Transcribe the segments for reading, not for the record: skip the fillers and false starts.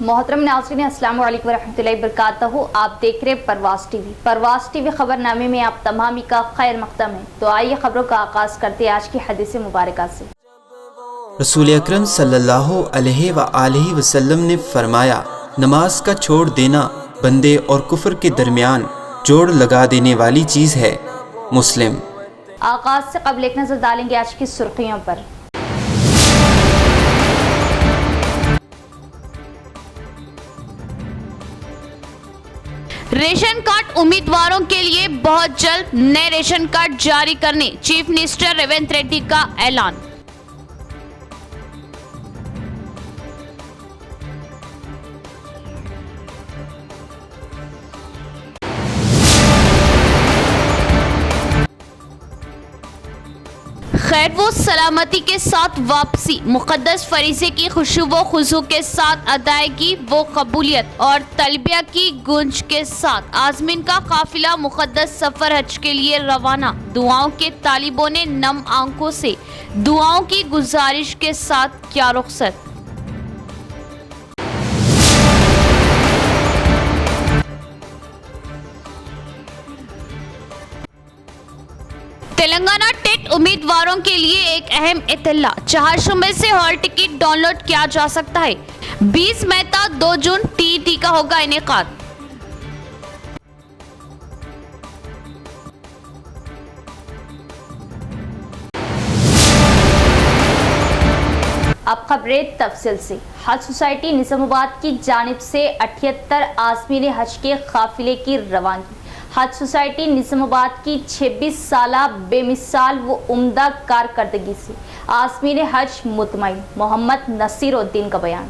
محترم ناظرین السلام علیکم ورحمۃ اللہ وبرکاتہ. آپ دیکھ رہے پرواز ٹی وی خبر نامے میں آپ تمامی کا خیر مقدم ہے. تو آئیے خبروں کا آغاز کرتے ہیں آج کی حدیث مبارکہ سے. رسول اکرم صلی اللہ علیہ وآلہ وسلم نے فرمایا، نماز کا چھوڑ دینا بندے اور کفر کے درمیان جوڑ لگا دینے والی چیز ہے. مسلم. آغاز سے قبل ایک نظر ڈالیں گے آج کی سرخیوں پر. ریشن کارڈ امیدواروں کے لیے بہت جلد نئے ریشن کارڈ جاری کرنے چیف منسٹر ریونت ریڈی کا اعلان. خیر و سلامتی کے ساتھ واپسی، مقدس فریضے کی خشوع و خضوع کے ساتھ ادائیگی و قبولیت اور تلبیہ کی گونج کے ساتھ عازمین کا قافلہ مقدس سفر حج کے لیے روانہ. دعاؤں کے طالبوں نے نم آنکھوں سے دعاؤں کی گزارش کے ساتھ کیا رخصت. تلنگانہ ٹیٹ امیدواروں کے لیے ایک اہم اطلاع، 4 شعبے سے ہال ٹکٹ ڈاؤن لوڈ کیا جا سکتا ہے. 20 مئی تا 2 جون TET کا ہوگا انعقاد. اب خبریں تفصیل سے. حج سوسائٹی نظام آباد کی جانب سے 78 عازمین حج کے قافلے کی روانگی. حج سوسائٹی نظام آباد کی 26 سالہ بے مثال و عمدہ کارکردگی سے عازمین حج مطمئن. محمد نصیر الدین کا بیان.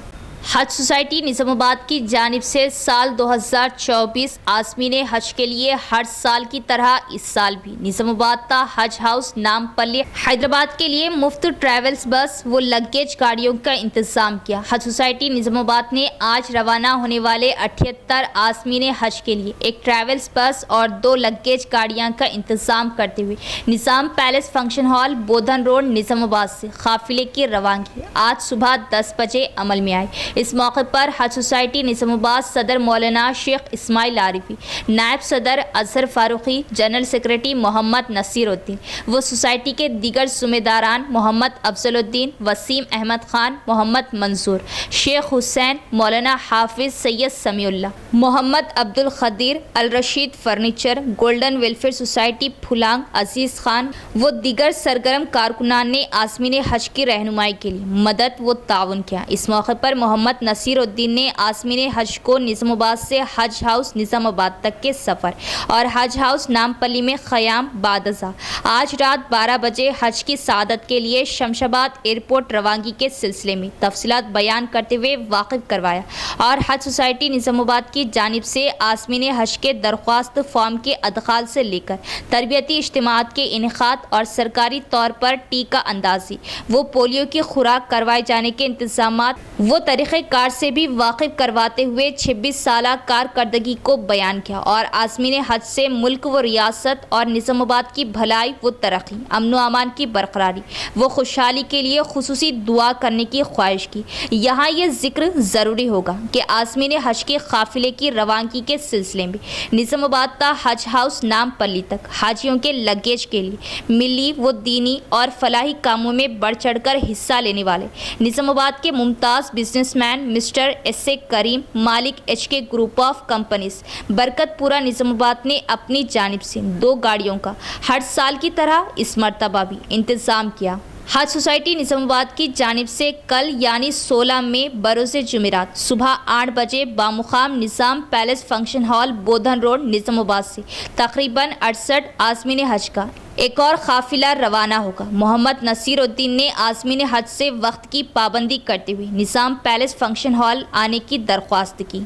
حج سوسائٹی نظام آباد کی جانب سے سال 2024 عازمین حج کے لیے ہر سال کی طرح اس سال بھی نظام آباد تا حج ہاؤس نامپلی حیدرآباد کے لیے مفت ٹریولز بس و لگیج گاڑیوں کا انتظام کیا. حج سوسائٹی نظام آباد نے آج روانہ ہونے والے 78 عازمین حج کے لیے ایک ٹریولز بس اور 2 لگیج گاڑیاں کا انتظام کرتے ہوئے نظام پیلس فنکشن ہال بودھن روڈ نظام آباد سے قافلے کی روانگی آج صبح 10 بجے عمل میں آئی. اس موقع پر حج سوسائٹی نظام آباد صدر مولانا شیخ اسماعیل عارفی، نائب صدر اظہر فاروقی، جنرل سیکریٹری محمد نصیر الدین و سوسائٹی کے دیگر ذمہ داران محمد افضل الدین، وسیم احمد خان، محمد منظور، شیخ حسین، مولانا حافظ سید سمیع اللہ، محمد عبد القدیر، الرشید فرنیچر، گولڈن ویلفیئر سوسائٹی پھلانگ، عزیز خان و دیگر سرگرم کارکنان نے عازمین حج کی رہنمائی کے لیے مدد و تعاون کیا. اس موقع پر محمد نصیر الدین نے عازمین حج کو نظام آباد سے حج ہاؤس نظام آباد تک کے سفر اور حج ہاؤس نامپلی میں قیام بعد ازاں آج رات 12 بجے حج کی سعادت کے لیے شمشاباد ایئرپورٹ روانگی کے سلسلے میں تفصیلات بیان کرتے ہوئے واقف کروایا. اور حج سوسائٹی نظام آباد کی جانب سے عازمین حج کے درخواست فارم کے ادخال سے لے کر تربیتی اجتماعات کے انعقاد اور سرکاری طور پر ٹیکہ اندازی وہ پولیو کی خوراک کروائے جانے کے انتظامات وہ طریقہ کار سے بھی واقف کرواتے ہوئے 26 سالہ کارکردگی کو بیان کیا. اور عازمین حج سے ملک و ریاست اور نظام آباد کی بھلائی و ترقی، امن و امان کی برقراری و خوشحالی کے لیے خصوصی دعا کرنے کی خواہش کی. یہاں یہ ذکر ضروری ہوگا کہ عازمین حج کے قافلے کی روانگی کے سلسلے میں نظام آباد تا حج ہاؤس نامپلی تک حاجیوں کے لگیج کے لیے ملی و دینی اور فلاحی کاموں میں بڑھ چڑھ کر حصہ لینے والے نظام آباد کے ممتاز businessman mister S.A. Karim, مالک HK group of companies Barkatpura نظام آباد نے اپنی جانب سے 2 گاڑیوں کا ہر سال کی طرح اس مرتبہ بھی انتظام کیا. حج سوسائٹی نظام آباد کی جانب سے کل یعنی 16 مئی بروز جمعرات صبح 8 بجے بامقام نظام پیلس فنکشن ہال بودھن روڈ نظام آباد سے تقریباً 68 عازمین حج کا ایک اور قافلہ روانہ ہوگا. محمد نصیر الدین نے عازمین حج سے وقت کی پابندی کرتے ہوئے نظام پیلس فنکشن ہال آنے کی درخواست کی.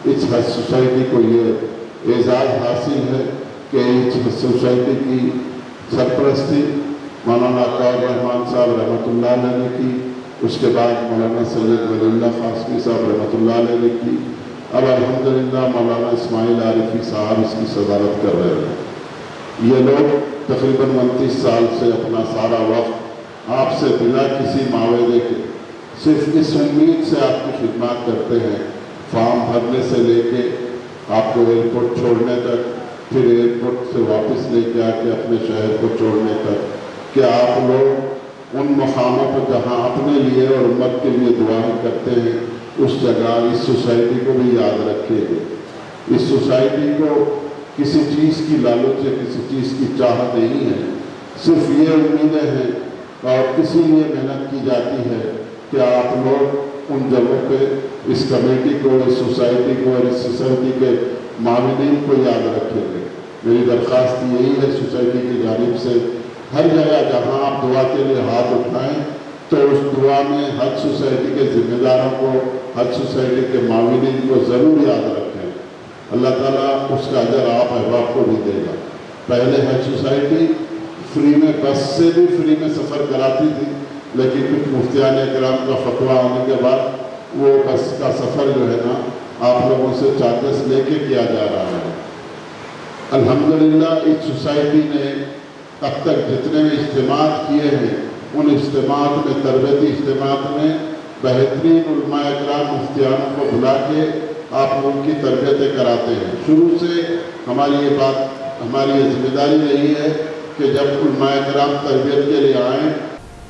اس حج سوسائٹی کو یہ اعزاز حاصل ہے کہ اس حج سوسائٹی کی سرپرستی مولانا عطاء الرحمان صاحب رحمۃ اللہ علیہ نے کی. اس کے بعد مولانا سید ولی اللہ قاسمی صاحب رحمۃ اللہ علیہ نے کی. اب الحمدللہ مولانا اسماعیل عارفی صاحب اس کی صدارت کر رہے ہیں. یہ لوگ تقریباً 29 سال سے اپنا سارا وقت آپ سے بنا کسی معاوضے کے सिर्फ इस उम्मीद से आपकी खिदमत करते हैं, फॉर्म भरने से लेके आपको एयरपोर्ट छोड़ने तक, फिर एयरपोर्ट से वापस लेके आके अपने शहर को छोड़ने तक, कि आप लोग उन मकामों पर जहाँ अपने लिए और उम्मत के लिए दुआएं करते हैं, उस जगह इस सोसाइटी को भी याद रखिएगा। इस सोसाइटी को किसी चीज़ की लालच या किसी चीज़ की चाहत नहीं है, सिर्फ ये उम्मीदें हैं और इसीलिए मेहनत की जाती है कि आप लोग उन जगहों पे इस कमेटी को, इस सोसाइटी को और इस सोसाइटी के मामिलीन को याद रखेंगे। मेरी दरख्वास्त यही है सोसाइटी की जानिब से, हर जगह जहाँ आप दुआ के लिए हाथ उठाएं तो उस दुआ में हज सोसाइटी के ज़िम्मेदारों को, हज सोसाइटी के मामिलीन को ज़रूर याद रखें। अल्लाह ताला उसका अजर आप अहबाब को भी देगा। पहले हज सोसाइटी फ्री में, बस से भी फ्री में सफ़र कराती थी, लेकिन कुछ मुफ्तियान इकराम का फतवा होने के बाद वो बस का सफ़र जो है ना आप लोगों से चार्जेस लेके किया जा रहा है। अल्हम्दुलिल्लाह इस सोसाइटी ने अब तक जितने इज्तिमात किए हैं, उन इज्तिमात में, तरबियती इज्तिमात में बेहतरीन उलमा इकराम मुफ्तियानों को बुला के आप उनकी तरबियतें कराते हैं। शुरू से हमारी ये बात, हमारी ये जिम्मेदारी रही है कि जब उलमा इकराम तरबियत के लिए आएँ।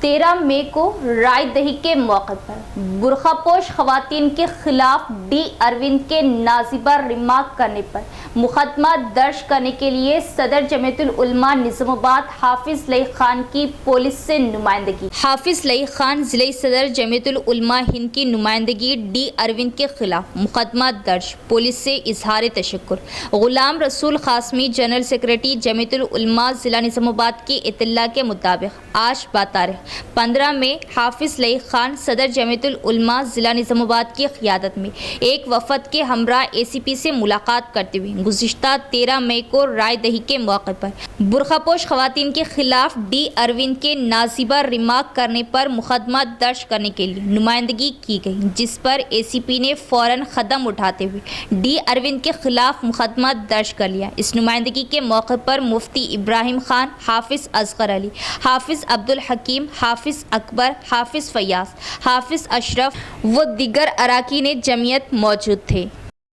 13 मई को राय दही के मौके पर बुरखापोश खवातीन के खिलाफ डी अरविंद के नाजिबा रिमार्क करने पर मुकदमा दर्ज करने के लिए सदर जमीयतुल उलमा निजामाबाद हाफिज लई खान की पुलिस से नुमाइंदगी। हाफिज लई खान जिले सदर जमीयतुल उलमा हिंद की नुमाइंदगी डी अरविंद के खिलाफ मुकदमा दर्ज, पुलिस से इजहार तशक्कुर। गुलाम रसूल कासमी जनरल सेक्रेटरी जमीयतुल उलमा जिला निजामाबाद की इत्तला के मुताबिक आज बातारीख 15 मई हाफिज लई खान सदर जमीयतुल उलमा जिला निजामाबाद की क़ियादत में एक वफद के हमरा ACP से मुलाकात करते हुए गुज़िश्ता 13 मई को राय दही के मौके पर बुरखापोश खवातीन के खिलाफ डी अरविंद के नाजिबा रिमार्क करने पर मुकदमा दर्ज करने के लिए नुमाइंदगी की गई, जिस पर ACP ने फ़ौरन कदम उठाते हुए डी अरविंद के खिलाफ मुकदमा दर्ज कर लिया। इस नुमाइंदगी के मौके पर मुफ्ती इब्राहिम खान, हाफिज असगर अली, हाफिज अब्दुल हकीम, हाफिज अकबर, हाफिज फयाज, हाफिज अशरफ व दीगर अराकीन जमीयत मौजूद थे।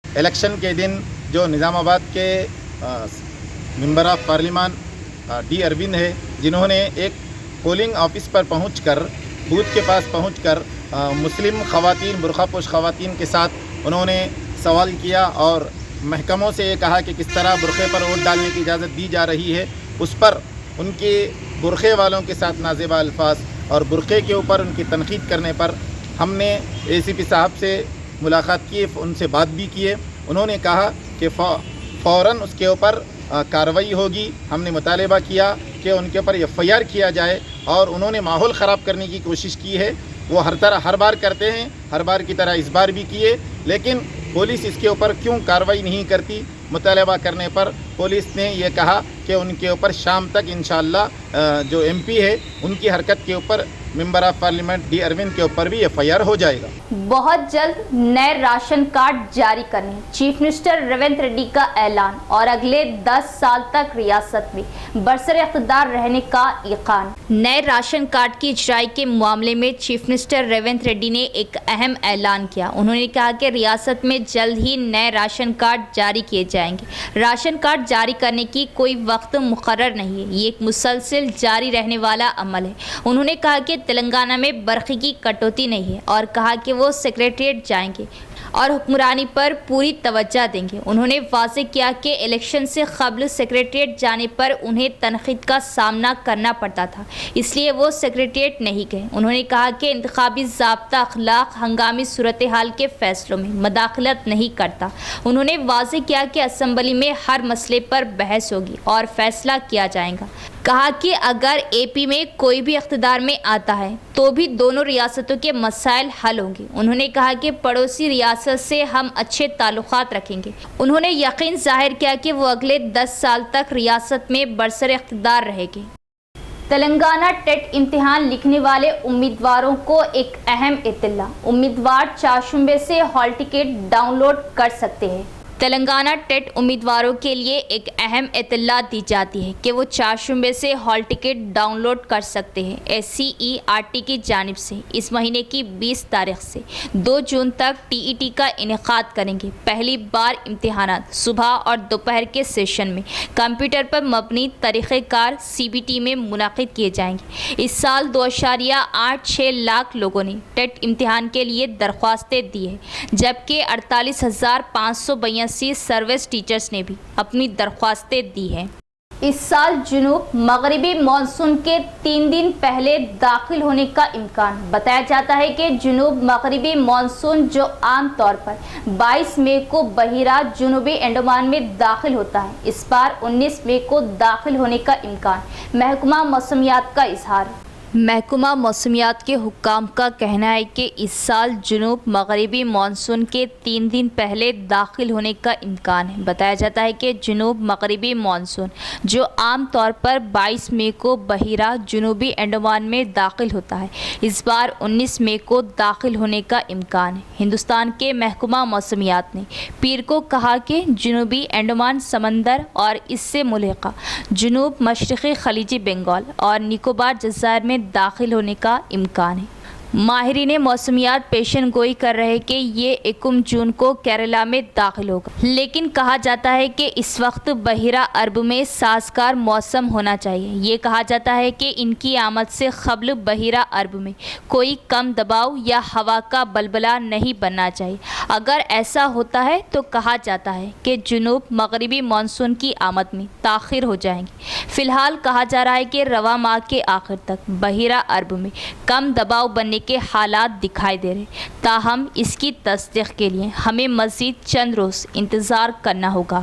इलेक्शन के दिन जो निज़ामाबाद के member of parliament D Arvind है, जिन्होंने एक पोलिंग ऑफिस पर पहुंचकर, बूथ के पास पहुंचकर मुस्लिम ख़वातीन, बुरखापोश ख़वातीन के साथ उन्होंने सवाल किया और महकमों से ये कहा कि किस तरह बुरखे पर वोट डालने की इजाज़त दी जा रही है, उस पर उनके बुरखे वालों के साथ नाज़ेबा अल्फाज और बुरखे के ऊपर उनकी तनकीद करने पर हमने ACP साहब से मुलाकात की, उनसे बात भी किए। उन्होंने कहा कि फ़ौरन उसके ऊपर कार्रवाई होगी। हमने मुतालबा किया कि उनके ऊपर FIR किया जाए और उन्होंने माहौल ख़राब करने की कोशिश की है। वो हर बार करते हैं, हर बार की तरह इस बार भी किए, लेकिन पुलिस इसके ऊपर क्यों कार्रवाई नहीं करती? मुतालबा करने पर पुलिस ने यह कहा कि उनके ऊपर शाम तक इंशाअल्लाह जो MP है उनकी हरकत के ऊपर member of parliament D Arvind के ऊपर भी FIR हो जाएगा। बहुत जल्द नए राशन कार्ड जारी करने चीफ मिनिस्टर रेवंत रेड्डी का ऐलान और अगले 10 साल तक रियासत में बरसर इख्तिदार रहने का इक़ान। नए राशन कार्ड की इजराई के मामले में चीफ मिनिस्टर रेवंत रेड्डी ने एक अहम ऐलान किया। उन्होंने कहा कि रियासत में जल्द ही नए राशन कार्ड जारी किए जाएंगे। राशन कार्ड जारी करने की कोई वक्त मुकर्रर नहीं है, ये एक मुसलसल जारी रहने वाला अमल है। उन्होंने कहा कि तेलंगाना में बरक़ी की कटौती नहीं है और कहा कि वो सेक्रेटेरिएट जाएंगे और हुक्मरानी पर पूरी तवज्जो देंगे। उन्होंने वाज़ेह किया कि इलेक्शन से क़ब्ल सेक्रेटेरिएट जाने पर उन्हें तनक़ीद का सामना करना पड़ता था, इसलिए वो सेक्रेटेरिएट नहीं गए। उन्होंने कहा कि इंतखाबी ज़ाब्ता अखलाक हंगामी सूरत हाल के फ़ैसलों में मदाखलत नहीं करता। उन्होंने वाज़ेह किया कि असम्बली में हर मसले पर बहस होगी और फ़ैसला किया जाएगा। कहा कि अगर AP में कोई भी इख्तिदार में आता है तो भी दोनों रियासतों के मसाइल हल होंगे। उन्होंने कहा कि पड़ोसी रियासत से हम अच्छे ताल्लुकात रखेंगे। उन्होंने यकीन जाहिर किया कि वो अगले 10 साल तक रियासत में बरसर इख्तिदार रहेंगे। तेलंगाना टेट इम्तिहान लिखने वाले उम्मीदवारों को एक अहम इत्तला, उम्मीदवार चारशुंबे से हॉल टिकट डाउनलोड कर सकते हैं। تلنگانہ ٹیٹ امیدواروں کے لیے ایک اہم اطلاع دی جاتی ہے کہ وہ 4 شعبے سے ہال ٹکٹ ڈاؤن لوڈ کر سکتے ہیں۔ SCERT کی جانب سے اس مہینے کی 20 تاریخ سے 2 جون تک TET کا انعقاد کریں گے۔ پہلی بار امتحانات صبح اور دوپہر کے سیشن میں کمپیوٹر پر مبنی طریقہ کار CBT میں منعقد کیے جائیں گے۔ اس سال 2.86 لاکھ لوگوں نے ٹیٹ امتحان کے لیے درخواستیں دی ہیں، جبکہ 48,582 سروس ٹیچرز نے بھی اپنی درخواستیں دی ہیں۔ اس سال جنوب مغربی مانسون کے 3 دن پہلے داخل ہونے کا امکان۔ بتایا جاتا ہے کہ جنوب مغربی مانسون جو عام طور پر 22 مئی کو بحیرہ جنوبی انڈمان میں داخل ہوتا ہے، اس بار 19 مئی کو داخل ہونے کا امکان محکمہ موسمیات کا اظہار ہے۔ محکمہ موسمیات کے حکام کا کہنا ہے کہ اس سال جنوب مغربی مانسون کے 3 دن پہلے داخل ہونے کا امکان ہے۔ بتایا جاتا ہے کہ جنوب مغربی مانسون جو عام طور پر 22 مئی کو بحیرہ جنوبی انڈمان میں داخل ہوتا ہے، اس بار 19 مئی کو داخل ہونے کا امکان ہے۔ ہندوستان کے محکمہ موسمیات نے پیر کو کہا کہ جنوبی انڈمان سمندر اور اس سے ملحقہ جنوب مشرقی خلیجی بنگال اور نکوبار جزائر میں داخل ہونے کا امکان ہے۔ ماہرین موسمیات پیشن گوئی کر رہے کہ یہ 21 جون کو کیرلا میں داخل ہوگا، لیکن کہا جاتا ہے کہ اس وقت بحیرہ عرب میں سازگار موسم ہونا چاہیے۔ یہ کہا جاتا ہے کہ ان کی آمد سے قبل بحیرہ عرب میں کوئی کم دباؤ یا ہوا کا بلبلہ نہیں بننا چاہیے۔ اگر ایسا ہوتا ہے تو کہا جاتا ہے کہ جنوب مغربی مانسون کی آمد میں تاخیر ہو جائے گی۔ فی الحال کہا جا رہا ہے کہ رواں ماہ کے آخر تک بحیرہ عرب میں کم دباؤ بننے کے حالات دکھائی دے رہے، تاہم اس کی تصدیق کے لیے ہمیں مزید چند روز انتظار کرنا ہوگا۔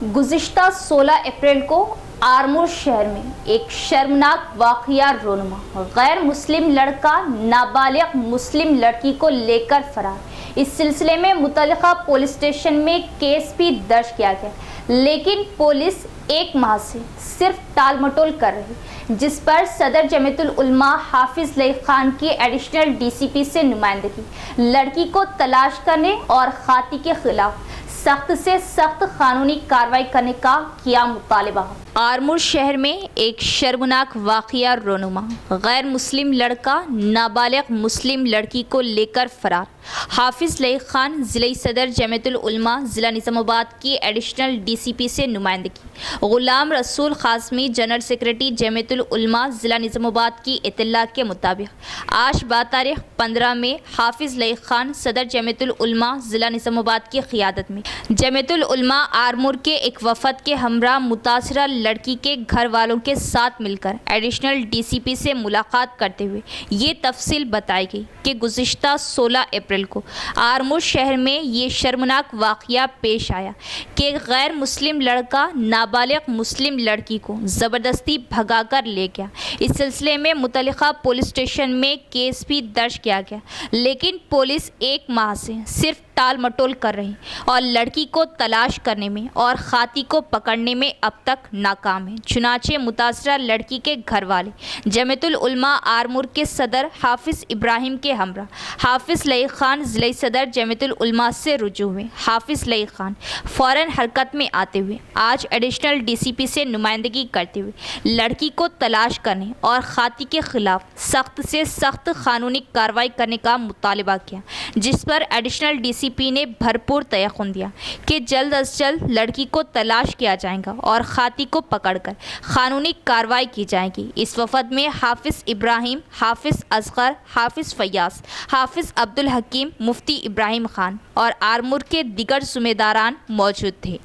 گزشتہ 16 اپریل کو آرمور شہر میں ایک شرمناک واقعہ رونما، غیر مسلم لڑکا نابالغ مسلم لڑکی کو لے کر فرار۔ اس سلسلے میں متعلقہ پولیس اسٹیشن میں کیس بھی درج کیا گیا، لیکن پولیس 1 ماہ سے صرف ٹال مٹول کر رہی، جس پر صدر جمعیت العلماء حافظ لئی خان کی ایڈیشنل DCP سے نمائندگی لڑکی کو تلاش کرنے اور خاطی کے خلاف سخت سے سخت قانونی کارروائی کرنے کا کیا مطالبہ۔ آرمور شہر میں ایک شرمناک واقعہ رونما، غیر مسلم لڑکا نابالغ مسلم لڑکی کو لے کر فرار۔ حافظ لئی خان ضلعی صدر جمعیت العلماء ضلع نظام آباد کی ایڈیشنل DCP سے نمائندگی، غلام رسول قاسمی جنرل سیکرٹری جمعیت العلماء ضلع نظام آباد کی اطلاع کے مطابق آج بتاریخ 15 مئی حافظ لئی خان صدر جمعیت العلماء ضلع نظام آباد کی قیادت میں جمعیت العلماء آرمور کے ایک وفد کے ہمراہ متاثرہ لڑکی کے گھر والوں کے ساتھ مل کر ایڈیشنل DCP سے ملاقات کرتے ہوئے یہ تفصیل بتائی گئی کہ گزشتہ 16 اپریل کو آرمور شہر میں یہ شرمناک واقعہ پیش آیا کہ غیر مسلم لڑکا نابالغ مسلم لڑکی کو زبردستی بھگا کر لے گیا۔ اس سلسلے میں متعلقہ پولیس اسٹیشن میں کیس بھی درج کیا گیا، لیکن پولیس 1 ماہ سے صرف ٹال مٹول کر رہی اور لڑکی کو تلاش کرنے میں اور خاطی کو پکڑنے میں اب تک ناکام ہے۔ چنانچہ متاثرہ لڑکی کے گھر والے جمعیت العلماء آرمور کے صدر حافظ ابراہیم کے ہمراہ حافظ لئی خان ضلعی صدر جمعیت العلماء سے رجوع ہوئے۔ حافظ لئی خان فوراً حرکت میں آتے ہوئے آج ایڈیشنل DCP سے نمائندگی کرتے ہوئے لڑکی کو تلاش کرنے اور خاطی کے خلاف سخت سے سخت قانونی کارروائی کرنے کا مطالبہ کیا، جس پر ایڈیشنل DCP نے بھرپور تیقن دیا کہ جلد از جلد لڑکی کو تلاش کیا جائے گا اور خاطی کو پکڑ کر قانونی کارروائی کی جائے گی۔ اس وفد میں حافظ ابراہیم، حافظ اصغر، حافظ فیاض، حافظ عبدالحکیم، مفتی ابراہیم خان اور آرمور کے دیگر ذمہ داران موجود تھے۔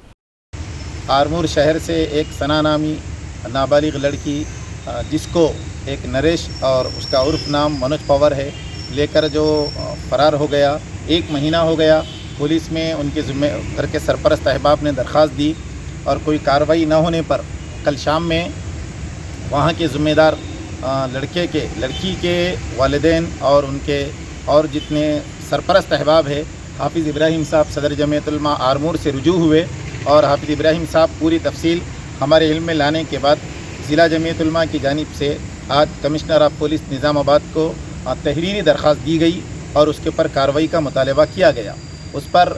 آرمور شہر سے ایک ثنا نامی نابالغ لڑکی جس کو ایک نریش اور اس کا عرف نام منوج پوار ہے لے کر جو فرار ہو گیا، 1 مہینہ ہو گیا۔ پولیس میں ان کے گھر کے سرپرست احباب نے درخواست دی اور کوئی کارروائی نہ ہونے پر کل شام میں وہاں کے ذمہ دار لڑکی کے والدین اور ان کے اور جتنے سرپرست احباب ہے حافظ ابراہیم صاحب صدر جمعیت العلماء آرمور سے رجوع ہوئے، اور حافظ ابراہیم صاحب پوری تفصیل ہمارے علم میں لانے کے بعد ضلع جمعیت العلماء کی جانب سے آج کمشنر آف پولیس نظام آباد کو تحریری درخواست دی گئی اور اس کے اوپر کارروائی کا مطالبہ کیا گیا۔ اس پر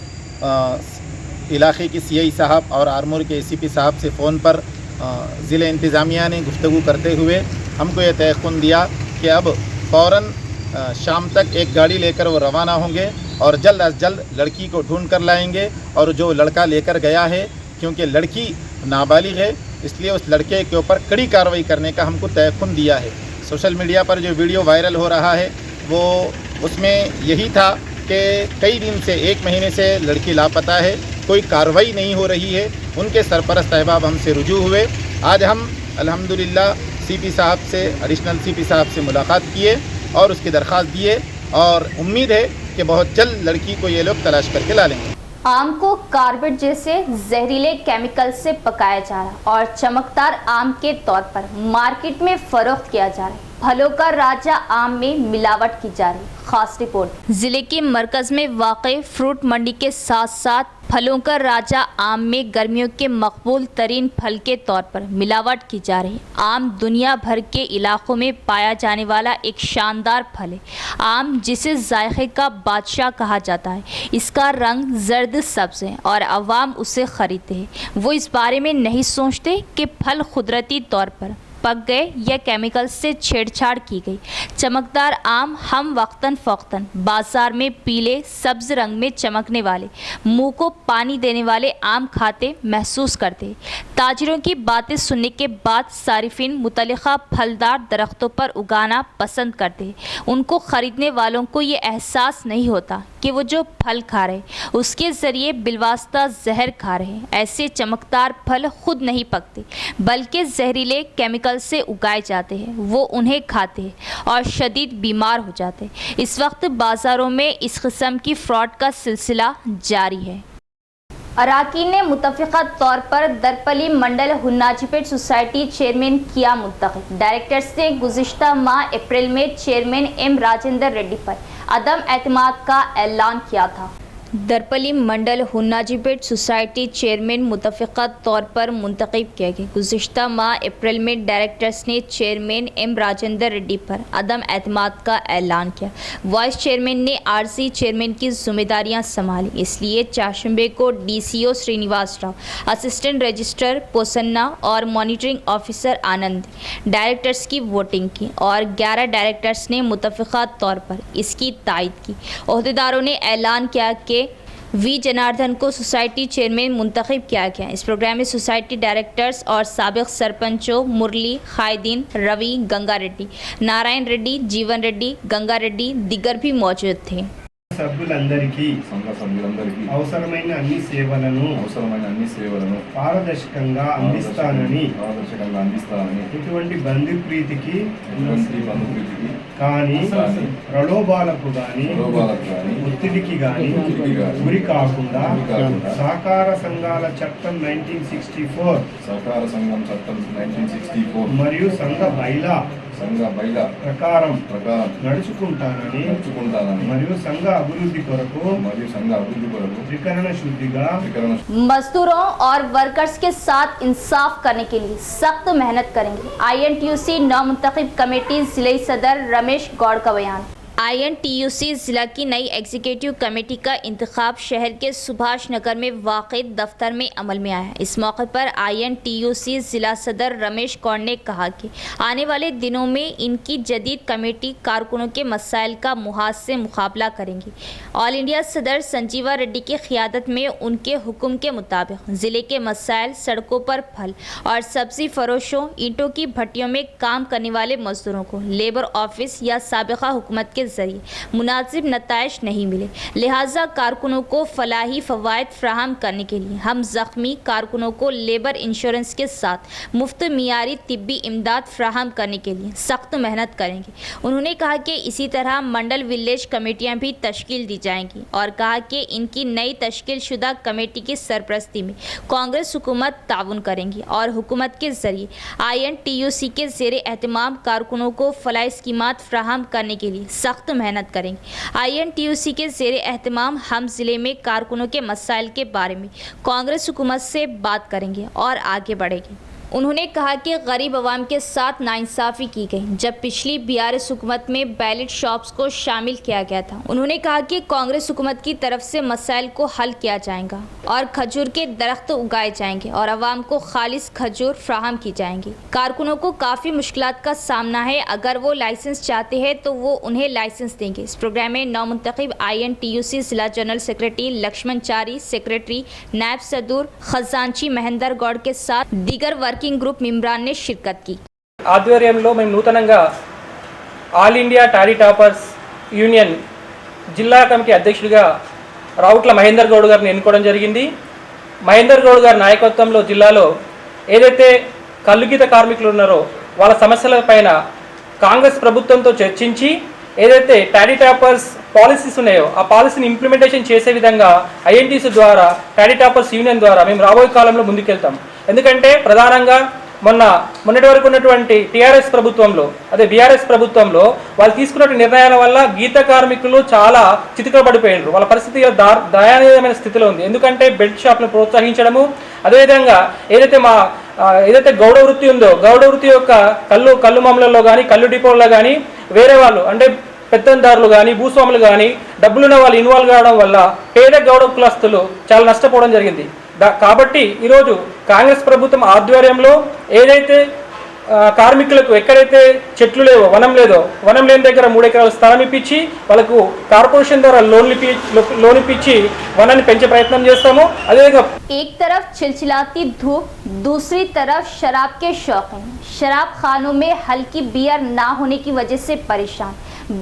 इलाके की CI साहब और आरमूर के ACP साहब से फ़ोन पर ज़िले इंतज़ामिया ने गुफ्तगू करते हुए हमको ये तयक़ुन दिया कि अब फ़ौरन शाम तक एक गाड़ी लेकर वो रवाना होंगे और जल्द अज जल्द लड़की को ढूंढ कर लाएंगे। और जो लड़का लेकर गया है, क्योंकि लड़की नाबालिग है, इसलिए उस लड़के के ऊपर कड़ी कार्रवाई करने का हमको तयक़ुन दिया है। सोशल मीडिया पर जो वीडियो वायरल हो रहा है वो उसमें यही था कि कई दिन से 1 महीने से लड़की लापता है, कोई कार्रवाई नहीं हो रही है। उनके सरपरस्त अहबाब हमसे रुजू हुए। आज हम अल्हम्दुलिल्लाह CP साहब से, एडिशनल CP साहब से मुलाकात किए और उसकी दरख्वास्त दिए और उम्मीद है कि बहुत जल्द लड़की को ये लोग तलाश करके ला लेंगे। आम को कार्बेट जैसे जहरीले केमिकल से पकाया जा रहा और चमकदार आम के तौर पर मार्केट में फरोख्त किया जा रहा है। फलों का राजा आम में मिलावट की जा रही। खास रिपोर्ट। जिले के मरकज में वाक़ई फ्रूट मंडी के साथ साथ फलों का राजा आम में गर्मियों के मकबूल तरीन फल के तौर पर मिलावट की जा रही। आम दुनिया भर के इलाकों में पाया जाने वाला एक शानदार फल है। आम जिसे जायके का बादशाह कहा जाता है, इसका रंग जर्द सब्ज है और अवाम उसे खरीदते हैं। वो इस बारे में नहीं सोचते कि फल कुदरती तौर पर पक गए या केमिकल से छेड़छाड़ की गई। चमकदार आम हम वक्तन फ़ौक्तन बाजार में पीले सब्ज रंग में चमकने वाले, मुंह को पानी देने वाले आम खाते महसूस करते। ताजिरों की बातें सुनने के बाद सारिफिन मुतल्लिका फलदार दरख्तों पर उगाना पसंद करते। उनको ख़रीदने वालों को ये एहसास नहीं होता कि वो जो फल खा रहे उसके ज़रिए बिलवास्ता जहर खा रहे। ऐसे चमकदार फल खुद नहीं पकते बल्कि जहरीले केमिकल से उगाए जाते हैं। वो उन्हें खाते हैं और शदीद बीमार हो जाते हैं। इस वक्त बाज़ारों में इस किस्म की फ्रॉड का सिलसिला जारी है। अराकीन ने मुतफ़िक़ा तौर पर दरपली मंडल हुन्नाजीपेट सोसाइटी चेयरमैन किया मुंतखब। डायरेक्टर्स ने गुज़िश्ता माह अप्रैल में चेयरमैन M राजेंद्र रेड्डी पर अदम एतमाद का ऐलान किया था। दरपली मंडल हुन्नाजीपेट सोसाइटी चेयरमैन मुतफ़िक़ा तौर पर मुंतखब किया गया। गुज़िश्ता माह अप्रैल में डायरेक्टर्स ने चेयरमैन M राजेंद्र रेड्डी पर अदम एतमाद का ऐलान किया। वाइस चेयरमैन ने आरसी चेयरमैन की जिम्मेदारियां संभाली, इसलिए चारशंबे को DCO Srinivas Rao, assistant registrar Posanna और मॉनिटरिंग ऑफिसर आनंद डायरेक्टर्स की वोटिंग की और 11 डायरेक्टर्स ने मुतफ़िक़ा तौर पर इसकी तायद की। ओहदेदारों ने ऐलान किया कि V जनार्दन को सोसाइटी चेयरमैन मुंतखब किया गया। इस प्रोग्राम में सोसाइटी डायरेक्टर्स और साबिक सरपंचों मुरली, खायदीन, रवि, गंगा रेड्डी, नारायण रेड्डी, जीवन रेड्डी, गंगा रेड्डी दिगर भी मौजूद थे। సభ్యులందరికీ అవసరమైన అన్ని సేవలను పారదర్శకంగా అందిస్తానని ఎటువంటి బంధుప్రీతికి కానీ ప్రలోభాలకు కానీ ఒత్తిడికి కానీ గురి కాకుండా సహకార సంఘాల చట్టం 1964 మరియు సంఘ బైలా ప్రకారం నడుచుకుంటానని మరియు సంఘ అభివృద్ధి కొరకు త్రికరణ శుద్ధిగా मजदूरों और वर्कर्स के साथ इंसाफ करने के लिए सख्त मेहनत करेंगे। INTUC नौ मुंतखब कमेटी जिले सदर रमेश गौड़ का बयान। INTUC ज़िला की नई एग्जीक्यूटिव कमेटी का इंतखाब शहर के सुभाष नगर में वाक़ दफ्तर में अमल में आया। इस मौके पर INTUC ज़िला सदर रमेश कौर ने कहा कि आने वाले दिनों में इनकी जदीद कमेटी कारकुनों के मसाइल का मुहाज से मुकाबला करेंगी। ऑल इंडिया सदर संजीवा रेड्डी की क़ियादत में उनके हुक्म के मुताबिक ज़िले के मसाइल, सड़कों पर फल और सब्ज़ी फरोशों, ईंटों की भट्टियों में काम करने वाले मजदूरों को लेबर ऑफिस या साबिक़ा हुकूमत के जरिए मुनासिब नताइज नहीं मिले, लिहाजा कारकुनों को फलाही फ़वाइद फ्राहम करने के लिए हम ज़ख्मी कारकुनों को लेबर इंश्योरेंस के साथ मुफ्त मियारी तिब्बी इमदाद फ्राहम करने के लिए सख्त मेहनत करेंगे। उन्होंने कहा कि इसी तरह मंडल विलेज कमेटियाँ भी तश्कील दी जाएंगी और कहा कि इनकी नई तश्कील शुदा कमेटी की सरपरस्ती में कांग्रेस हुकूमत ताउन करेंगी और हुकूमत के ज़रिए INTUC के ज़ेर एहतमाम कारकुनों को फलाही स्कीमात फ्राहम करने के लिए सख्त मेहनत करेंगे। INTUC के ज़ेर एहतमाम हम ज़िले में कारकुनों के मसाइल के बारे में कांग्रेस हुकूमत से बात करेंगे और आगे बढ़ेंगे। उन्होंने कहा कि गरीब आवाम के साथ नाइंसाफ़ी की गई जब पिछली बीआरएस हुकूमत में बैलेट शॉप्स को शामिल किया गया था। उन्होंने कहा कि कांग्रेस हुकूमत की तरफ से मसाइल को हल किया जाएगा और खजूर के दरख्त उगाए जाएंगे और आवाम को खालिस खजूर फ्राहम की जाएंगी। कारकुनों को काफ़ी मुश्किलात का सामना है, अगर वो लाइसेंस चाहते हैं तो वो उन्हें लाइसेंस देंगे। इस प्रोग्राम में नौमुंतखब INTUC जिला जनरल सेक्रेटरी लक्ष्मण चारी, सेक्रेटरी नायब सदूर खजांची महेंदर गौड़ के साथ दीगर वर्किंग ग्रुप मेंबरान ने शिरकत की। ఆధ్వర్యంలో మేము నూతనంగా ఆల్ ఇండియా టారీ టాపర్స్ యూనియన్ జిల్లా కమిటీ అధ్యక్షుడిగా రావుట్ల మహేందర్ గౌడ్ గారిని ఎన్నుకోవడం జరిగింది. మహేందర్ గౌడ్ గారి నాయకత్వంలో జిల్లాలో ఏదైతే కల్లుగీత కార్మికులు ఉన్నారో వాళ్ళ సమస్యలపైన కాంగ్రెస్ ప్రభుత్వంతో చర్చించి ఏదైతే టారీ టాపర్స్ పాలసీస్ ఉన్నాయో ఆ పాలసీని ఇంప్లిమెంటేషన్ చేసే విధంగా INTUC ద్వారా టారీ టాపర్స్ యూనియన్ ద్వారా మేము రాబోయే కాలంలో ముందుకెళ్తాం. ఎందుకంటే ప్రధానంగా మొన్నటి వరకు ఉన్నటువంటి టీఆర్ఎస్ ప్రభుత్వంలో అదే బీఆర్ఎస్ ప్రభుత్వంలో వాళ్ళు తీసుకున్న నిర్ణయాల వల్ల గీత కార్మికులు చాలా చితికలబడిపోయినారు. వాళ్ళ పరిస్థితి దయనీయమైన స్థితిలో ఉంది. ఎందుకంటే బెల్ట్ షాప్ను ప్రోత్సహించడము, అదేవిధంగా ఏదైతే గౌడ వృత్తి ఉందో గౌడ వృత్తి యొక్క కళ్ళు మామూలలో కానీ కళ్ళు డిపోల్లో కానీ వేరే వాళ్ళు అంటే పెత్తందారులు కానీ భూస్వాములు కానీ డబ్బులున్న వాళ్ళు ఇన్వాల్వ్ కావడం వల్ల పేద గౌడ కులస్తులు చాలా నష్టపోవడం జరిగింది. కాబట్టి ఈరోజు కాంగ్రెస్ ప్రభుత్వం ఆధ్వర్యంలో ఏదైతే కార్మికులకు ఎక్కడైతే చెట్లు లేవో వనం లేని దగ్గర 3 ఎకరాల స్థలం ఇప్పించి వాళ్ళకు కార్పొరేషన్ ద్వారా లోన్ ఇప్పించి వనాన్ని పెంచే ప్రయత్నం చేస్తాము. అదేవిధంగా एक तरफ चिलचिलाती धूप, दूसरी तरफ शराब के शौकीन शराब खानों में हल्की बियर ना होने की वजह से परेशान।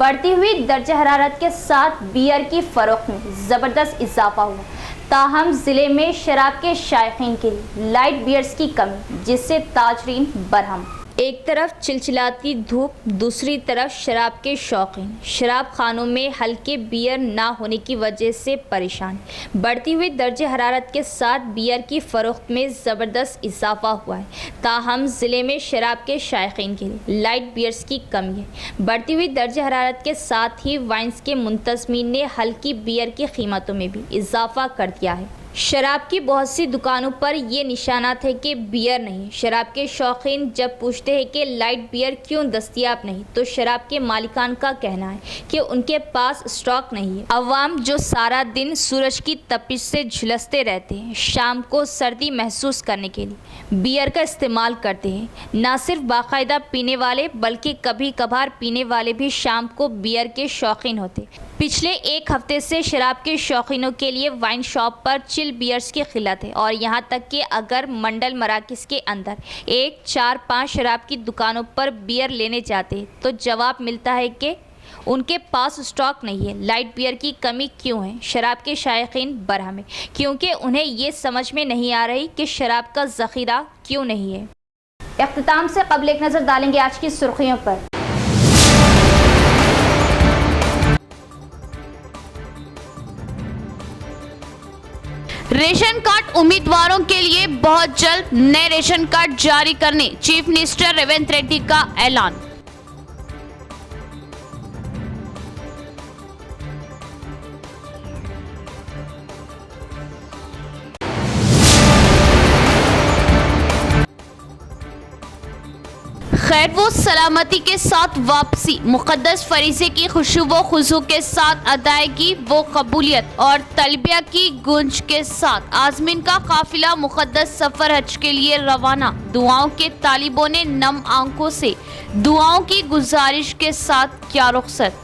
बढ़ती हुई दर्जा हरारत के साथ बियर की फरोख्त में ज़बरदस्त इजाफा हुआ। ताहम ज़िले में शराब के शायकीन के लिए लाइट बियर्स की कमी, जिससे ताजरीन बरहम। एक तरफ चिलचिलाती धूप, दूसरी तरफ शराब के शौकीन शराब खानों में हल्के बियर ना होने की वजह से परेशान। बढ़ती हुई दर्जे हरारत के साथ बियर की फ़रोख्त में ज़बरदस्त इजाफा हुआ है। ताहम ज़िले में शराब के शायकीन के लिए लाइट बियर्स की कमी है। बढ़ती हुई दर्जे हरारत के साथ ही वाइन्स के मुंतज़मीन ने हल्की बियर की कीमतों में भी इजाफा कर दिया है। शराब की बहुत सी दुकानों पर ये निशानात है कि बियर नहीं। शराब के शौकीन जब पूछते हैं कि लाइट बियर क्यों दस्तयाब नहीं, तो शराब के मालिकान का कहना है कि उनके पास स्टॉक नहीं है। अवाम जो सारा दिन सूरज की तपिश से झुलसते रहते हैं, शाम को सर्दी महसूस करने के लिए बियर का इस्तेमाल करते हैं। न सिर्फ बाकायदा पीने वाले बल्कि कभी कभार पीने वाले भी शाम को बियर के शौकीन होते। पिछले 1 हफ्ते से शराब के शौकीनों के लिए वाइन शॉप पर चिल बियर्स की खिलत है और यहाँ तक कि अगर मंडल मराकज़ के अंदर 1, 4, 5 शराब की दुकानों पर बियर लेने जाते हैं तो जवाब मिलता है कि उनके पास स्टॉक नहीं है। लाइट बियर की कमी क्यों है? शराब के शायकीन बरहम है क्योंकि उन्हें ये समझ में नहीं आ रही कि शराब का ज़ख़ीरा क्यों नहीं है। इख्तिताम से कबल एक नज़र डालेंगे आज की सुर्खियों पर। रेशन कार्ड उम्मीदवारों के लिए बहुत जल्द नए रेशन कार्ड जारी करने चीफ मिनिस्टर रेवंत रेड्डी का ऐलान। खैर वो सलामती के साथ वापसी, मुक़द्दस फरीज़े की खुशू व खुशू के साथ अदायगी, वो कबूलियत और तलबिया की गूंज के साथ आज़मीन का काफिला मुक़द्दस सफ़र हज के लिए रवाना। दुआओं के तालिबों ने नम आंखों से दुआओं की गुजारिश के साथ क्या रुख़सत।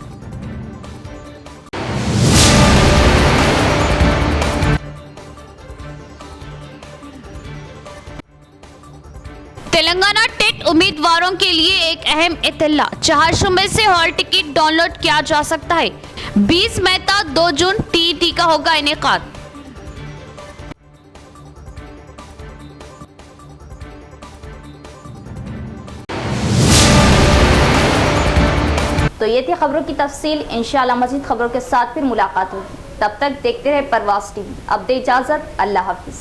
तेलंगाना टेट उम्मीदवारों के लिए एक अहम इत्तला, 4 शुबे से हॉल टिकट डाउनलोड किया जा सकता है। 20 मई तक 2 जून TET का होगा इनेकाद। तो ये थी खबरों की तफसील। इंशाअल्लाह मज़ीद खबरों के साथ फिर मुलाकात होगी। तब तक देखते रहे परवाज़ TV। अब दे इजाज़त, अल्लाह हाफ़िज़।